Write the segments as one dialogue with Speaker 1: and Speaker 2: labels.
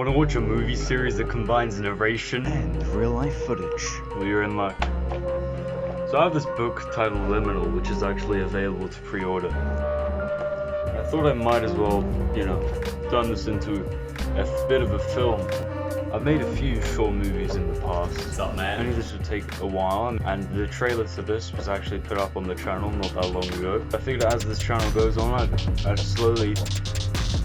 Speaker 1: Want to watch a movie series that combines narration
Speaker 2: and real-life footage?
Speaker 1: Well, you're in luck. So I have this book titled Liminal, which is actually available to pre-order. I thought I might as well, turn this into a bit of a film. I've made a few short movies in the past.
Speaker 3: What's up, man?
Speaker 1: I knew this would take a while, and the trailer to this was actually put up on the channel not that long ago. I figured as this channel goes on, I'd slowly,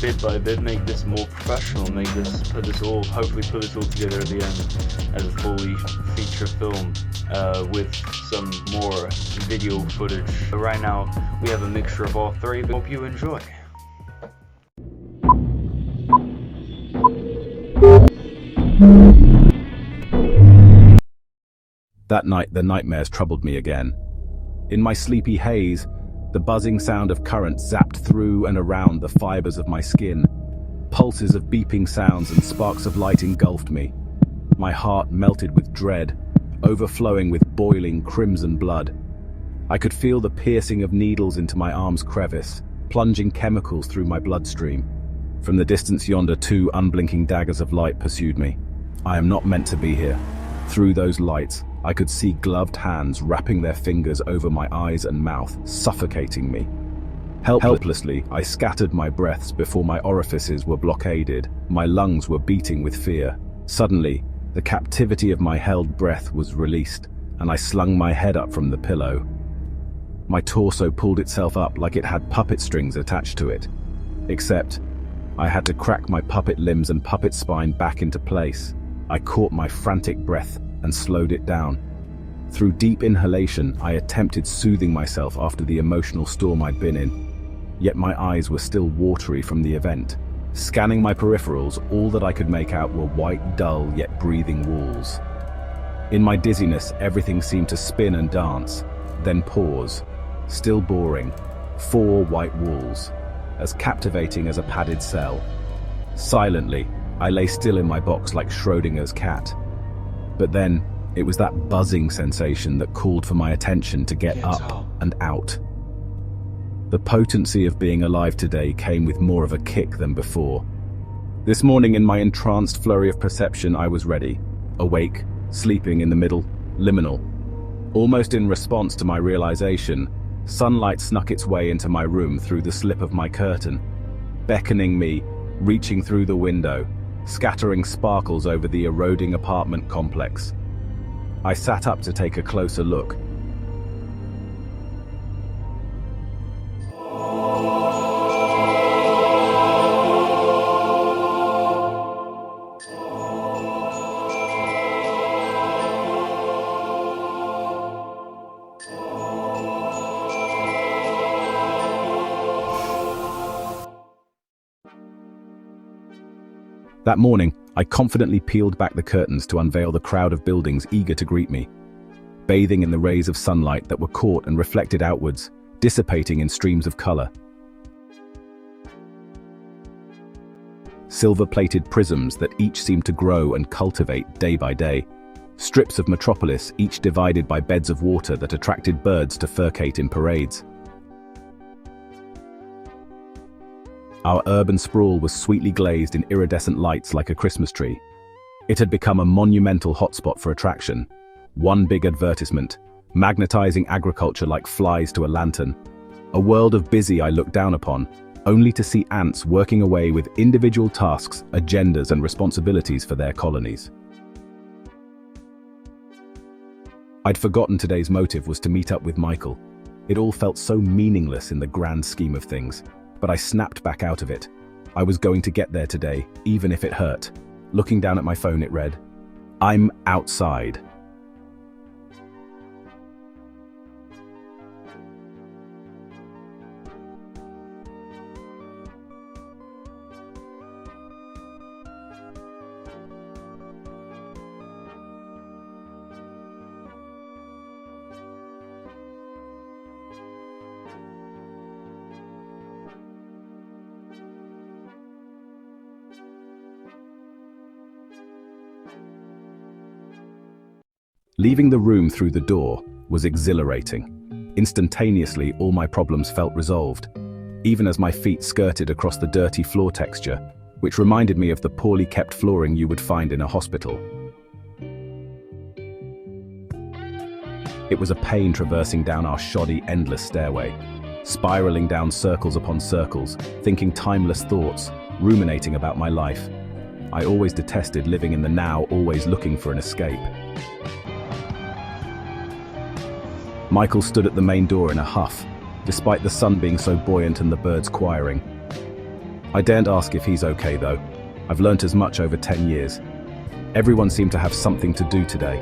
Speaker 1: bit by bit, make this more professional, hopefully put this all together at the end as a fully feature film with some more video footage. But right now, we have a mixture of all three, but hope you enjoy.
Speaker 4: That night, the nightmares troubled me again. In my sleepy haze, the buzzing sound of current zapped through and around the fibers of my skin. Pulses of beeping sounds and sparks of light engulfed me. My heart melted with dread, overflowing with boiling crimson blood. I could feel the piercing of needles into my arm's crevice, plunging chemicals through my bloodstream. From the distance yonder, two unblinking daggers of light pursued me. I am not meant to be here. Through those lights, I could see gloved hands wrapping their fingers over my eyes and mouth, suffocating me. Helplessly, I scattered my breaths before my orifices were blockaded. My lungs were beating with fear. Suddenly, the captivity of my held breath was released, and I slung my head up from the pillow. My torso pulled itself up like it had puppet strings attached to it. Except, I had to crack my puppet limbs and puppet spine back into place. I caught my frantic breath and slowed it down. Through deep inhalation, I attempted soothing myself after the emotional storm I'd been in. Yet my eyes were still watery from the event. Scanning my peripherals, all that I could make out were white, dull, yet breathing walls. In my dizziness, everything seemed to spin and dance, then pause. Still boring. 4 white walls, as captivating as a padded cell. Silently, I lay still in my box like Schrodinger's cat. But then, it was that buzzing sensation that called for my attention to get up and out. The potency of being alive today came with more of a kick than before. This morning, in my entranced flurry of perception, I was ready. Awake, sleeping in the middle, liminal. Almost in response to my realization, sunlight snuck its way into my room through the slip of my curtain, beckoning me, reaching through the window, scattering sparkles over the eroding apartment complex. I sat up to take a closer look. That morning, I confidently peeled back the curtains to unveil the crowd of buildings eager to greet me, bathing in the rays of sunlight that were caught and reflected outwards, dissipating in streams of color. Silver-plated prisms that each seemed to grow and cultivate day by day. Strips of metropolis, each divided by beds of water that attracted birds to furcate in parades. Our urban sprawl was sweetly glazed in iridescent lights like a Christmas tree. It had become a monumental hotspot for attraction. One big advertisement, magnetizing agriculture like flies to a lantern. A world of busy I looked down upon, only to see ants working away with individual tasks, agendas, and responsibilities for their colonies. I'd forgotten today's motive was to meet up with Michael. It all felt so meaningless in the grand scheme of things. But I snapped back out of it. I was going to get there today, even if it hurt. Looking down at my phone, it read, "I'm outside." Leaving the room through the door was exhilarating. Instantaneously, all my problems felt resolved. Even as my feet skirted across the dirty floor texture, which reminded me of the poorly kept flooring you would find in a hospital. It was a pain traversing down our shoddy, endless stairway, spiraling down circles upon circles, thinking timeless thoughts, ruminating about my life. I always detested living in the now, always looking for an escape. Michael stood at the main door in a huff, despite the sun being so buoyant and the birds choiring. I daren't ask if he's okay though. I've learnt as much over 10 years. Everyone seemed to have something to do today.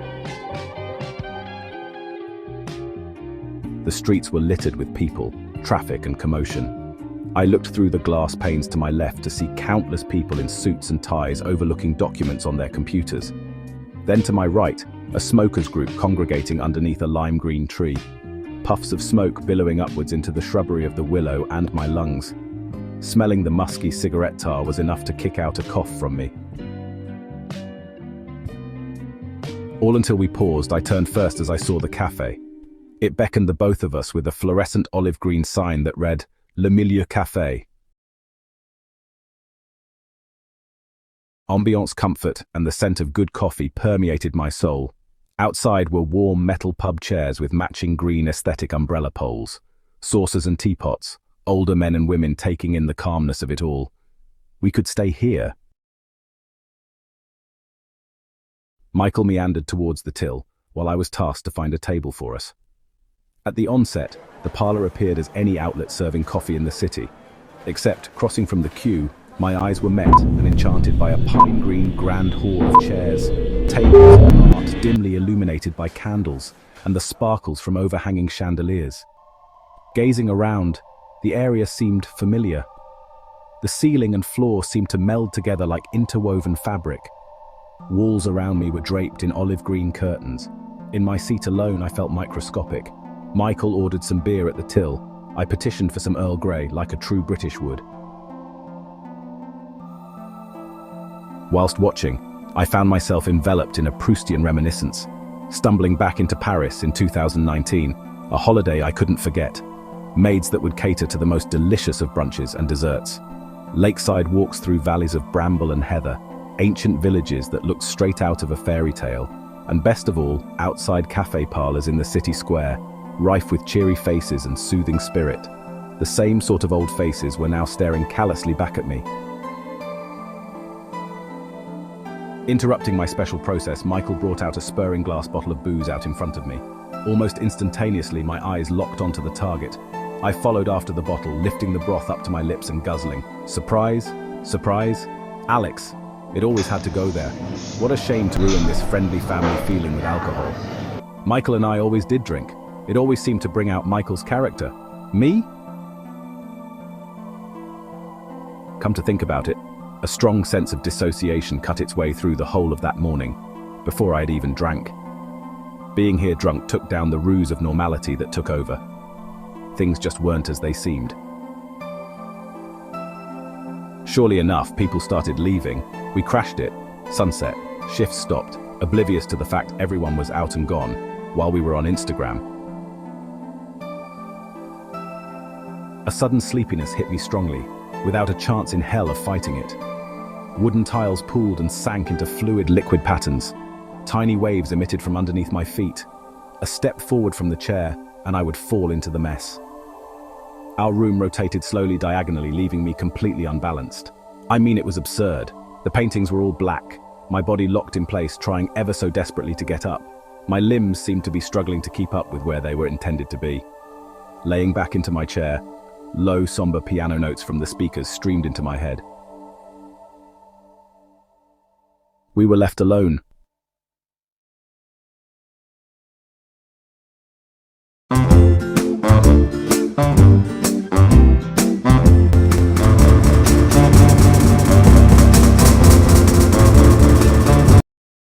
Speaker 4: The streets were littered with people, traffic and commotion. I looked through the glass panes to my left to see countless people in suits and ties overlooking documents on their computers. Then to my right, a smokers group congregating underneath a lime green tree. Puffs of smoke billowing upwards into the shrubbery of the willow and my lungs. Smelling the musky cigarette tar was enough to kick out a cough from me. All until we paused, I turned first as I saw the cafe. It beckoned the both of us with a fluorescent olive green sign that read, Liminal Café. Ambiance, comfort, and the scent of good coffee permeated my soul. Outside were warm metal pub chairs with matching green aesthetic umbrella poles, saucers and teapots, older men and women taking in the calmness of it all. We could stay here. Michael meandered towards the till, while I was tasked to find a table for us. At the onset, the parlour appeared as any outlet serving coffee in the city. Except, crossing from the queue, my eyes were met and enchanted by a pine green grand hall of chairs, tables and art dimly illuminated by candles and the sparkles from overhanging chandeliers. Gazing around, the area seemed familiar. The ceiling and floor seemed to meld together like interwoven fabric. Walls around me were draped in olive green curtains. In my seat alone, I felt microscopic. Michael ordered some beer at the till. I petitioned for some Earl Grey, like a true British would. Whilst watching, I found myself enveloped in a Proustian reminiscence, stumbling back into Paris in 2019, a holiday I couldn't forget. Maids that would cater to the most delicious of brunches and desserts. Lakeside walks through valleys of bramble and heather, ancient villages that looked straight out of a fairy tale, and best of all, outside cafe parlours in the city square, rife with cheery faces and soothing spirit. The same sort of old faces were now staring callously back at me. Interrupting my special process, Michael brought out a spurring glass bottle of booze out in front of me. Almost instantaneously, my eyes locked onto the target. I followed after the bottle, lifting the broth up to my lips and guzzling. Surprise? Surprise? Alex. It always had to go there. What a shame to ruin this friendly family feeling with alcohol. Michael and I always did drink. It always seemed to bring out Michael's character. Me? Come to think about it, a strong sense of dissociation cut its way through the whole of that morning, before I had even drank. Being here drunk took down the ruse of normality that took over. Things just weren't as they seemed. Surely enough, people started leaving. We crashed it. Sunset. Shifts stopped, oblivious to the fact everyone was out and gone, while we were on Instagram. A sudden sleepiness hit me strongly, without a chance in hell of fighting it. Wooden tiles pooled and sank into fluid liquid patterns. Tiny waves emitted from underneath my feet. A step forward from the chair, and I would fall into the mess. Our room rotated slowly diagonally, leaving me completely unbalanced. I mean, it was absurd. The paintings were all black, my body locked in place, trying ever so desperately to get up. My limbs seemed to be struggling to keep up with where they were intended to be. Laying back into my chair, low, somber piano notes from the speakers streamed into my head. We were left alone,